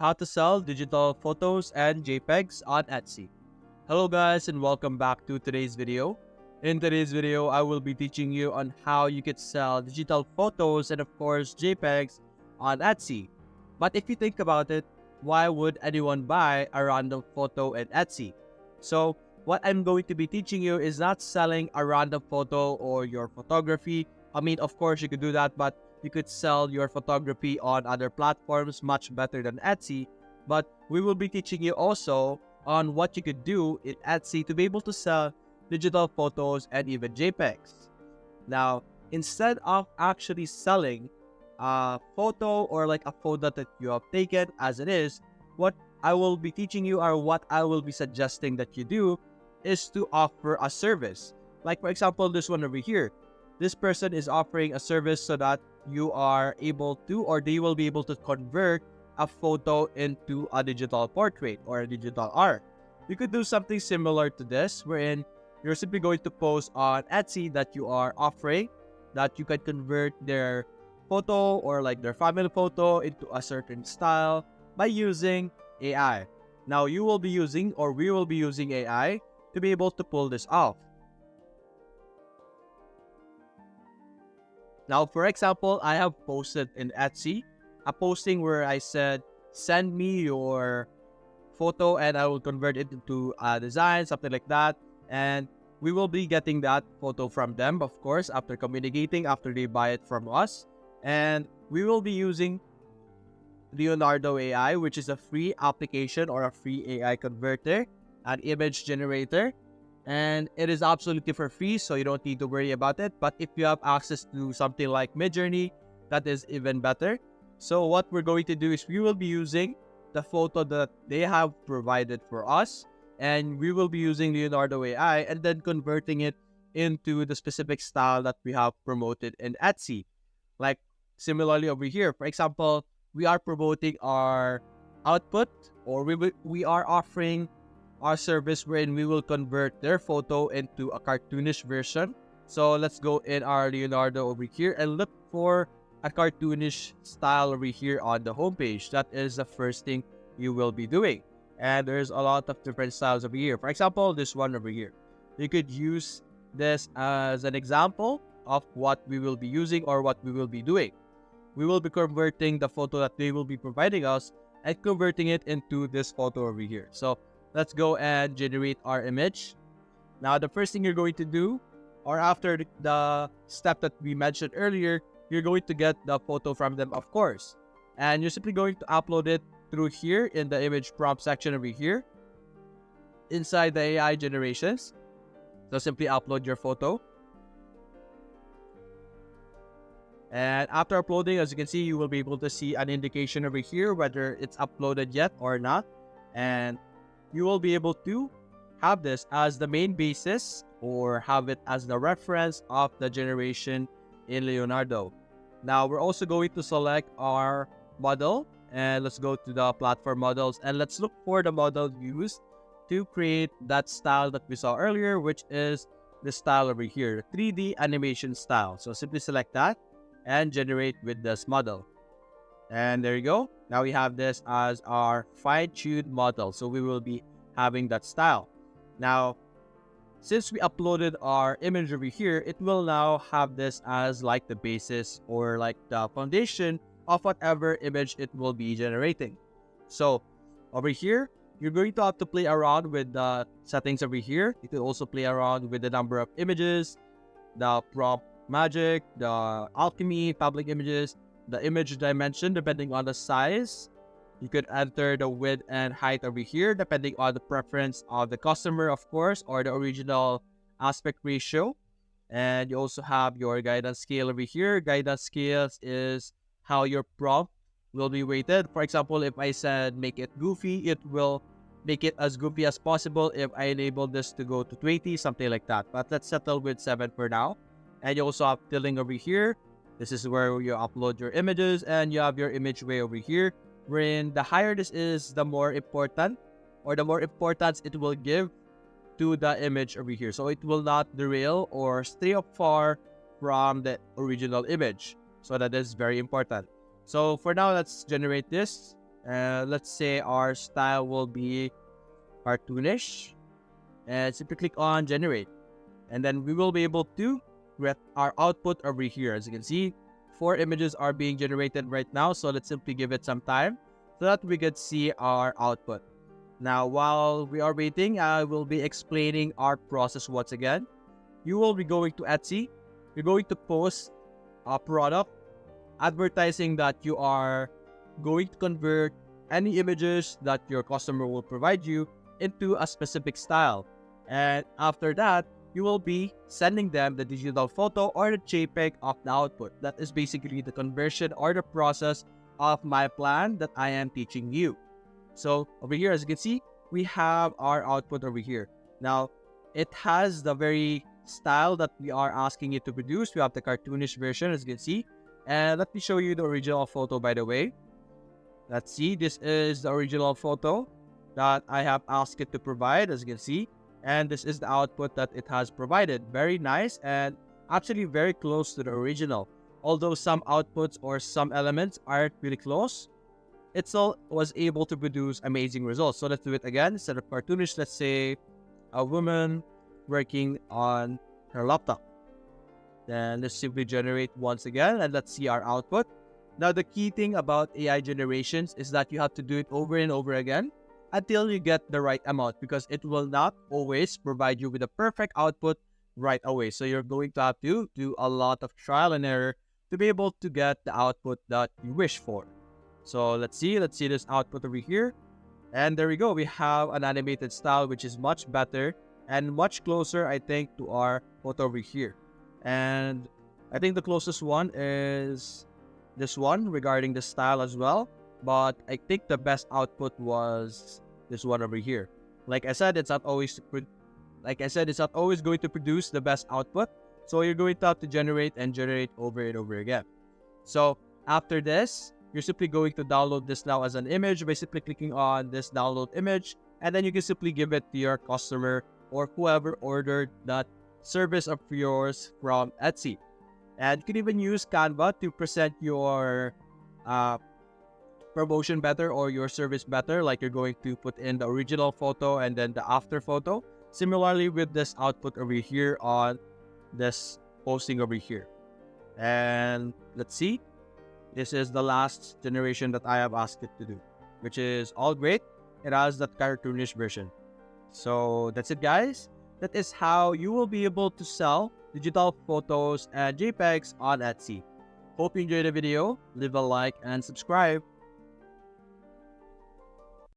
how to sell digital photos and JPEGs on Etsy. Hello guys and welcome back to today's video. In today's video, I will be teaching you on how you can sell digital photos and of course JPEGs on Etsy. But if you think about it, why would anyone buy a random photo in Etsy? So what I'm going to be teaching you is not selling a random photo or your photography. I mean, of course you could do that, but you could sell your photography on other platforms much better than Etsy. But we will be teaching you also on what you could do in Etsy to be able to sell digital photos and even JPEGs. Now, instead of actually selling a photo or like a photo that you have taken as it is, what I will be teaching you or what I will be suggesting that you do is to offer a service. Like for example, this one over here. This person is offering a service so that you are able to or they will be able to convert a photo into a digital portrait or a digital art. You could do something similar to this wherein you're simply going to post on Etsy that you are offering that you can convert their photo or like their family photo into a certain style by using AI. Now you will be using or we will be using AI to be able to pull this off. Now, for example, I have posted in Etsy a posting where I said, send me your photo and I will convert it into a design, something like that. And we will be getting that photo from them, of course, after communicating, after they buy it from us. And we will be using Leonardo AI, which is a free application or a free AI converter, an image generator. And it is absolutely for free, so you don't need to worry about it. But if you have access to something like Midjourney, that is even better. So what we're going to do is we will be using the photo that they have provided for us, and we will be using Leonardo AI and then converting it into the specific style that we have promoted in Etsy. Like similarly over here, for example, we are promoting our output or we are offering our service wherein we will convert their photo into a cartoonish version. So let's go in our Leonardo over here and look for a cartoonish style over here on the homepage. That is the first thing you will be doing. And there's a lot of different styles over here. For example, this one over here. You could use this as an example of what we will be using or what we will be doing. We will be converting the photo that they will be providing us and converting it into this photo over here. So let's go and generate our image. Now, the first thing you're going to do, or after the step that we mentioned earlier, you're going to get the photo from them, of course. And you're simply going to upload it through here in the image prompt section over here, inside the AI generations. So simply upload your photo. And after uploading, as you can see, you will be able to see an indication over here whether it's uploaded yet or not. And you will be able to have this as the main basis or have it as the reference of the generation in Leonardo. Now, we're also going to select our model and let's go to the platform models and let's look for the model used to create that style that we saw earlier, which is the style over here, 3D animation style. So simply select that and generate with this model. And there you go. Now we have this as our fine-tuned model. So we will be having that style. Now, since we uploaded our image over here, it will now have this as like the basis or like the foundation of whatever image it will be generating. So over here, you're going to have to play around with the settings over here. You can also play around with the number of images, the prompt magic, the alchemy, public images, the image dimension depending on the size. You could enter the width and height over here depending on the preference of the customer, of course, or the original aspect ratio. And you also have your guidance scale over here. Guidance scales is how your prompt will be weighted. For example, if I said make it goofy, it will make it as goofy as possible. If I enable this to go to 20, something like that. But let's settle with 7 for now. And you also have tilling over here. This is where you upload your images and you have your image way over here. Wherein the higher this is, the more important or the more importance it will give to the image over here. So it will not derail or stray up far from the original image. So that is very important. So for now, let's generate this. Let's say our style will be cartoonish, and simply click on generate, and then we will be able to get our output over here. As you can see, 4 images are being generated right now, so let's simply give it some time so that we can see our output. Now, while we are waiting, I will be explaining our process once again. You will be going to Etsy. You're going to post a product advertising that you are going to convert any images that your customer will provide you into a specific style. And after that, you will be sending them the digital photo or the JPEG of the output. That is basically the conversion or the process of my plan that I am teaching you. So over here, as you can see, we have our output over here. Now, it has the very style that we are asking it to produce. We have the cartoonish version, as you can see. And let me show you the original photo, by the way. Let's see, this is the original photo that I have asked it to provide, as you can see. And this is the output that it has provided. Very nice and actually very close to the original. Although some outputs or some elements aren't really close, it still was able to produce amazing results. So let's do it again. Instead of cartoonish, let's say a woman working on her laptop. Then let's simply generate once again, and let's see our output. Now, the key thing about AI generations is that you have to do it over and over again until you get the right amount, because it will not always provide you with a perfect output right away. So you're going to have to do a lot of trial and error to be able to get the output that you wish for. So let's see this output over here. And there we go. We have an animated style, which is much better and much closer, I think, to our photo over here. And I think the closest one is this one regarding the style as well. But I think the best output was this one over here. Like I said, it's not always going to produce the best output. So you're going to have to generate and generate over and over again. So after this, you're simply going to download this now as an image by simply clicking on this download image, and then you can simply give it to your customer or whoever ordered that service of yours from Etsy. And you can even use Canva to present your promotion better or your service better, like you're going to put in the original photo and then the after photo. Similarly with this output over here on this posting over here. And let's see. This is the last generation that I have asked it to do, which is all great. It has that cartoonish version. So that's it, guys. That is how you will be able to sell digital photos and JPEGs on Etsy. Hope you enjoyed the video. Leave a like and subscribe.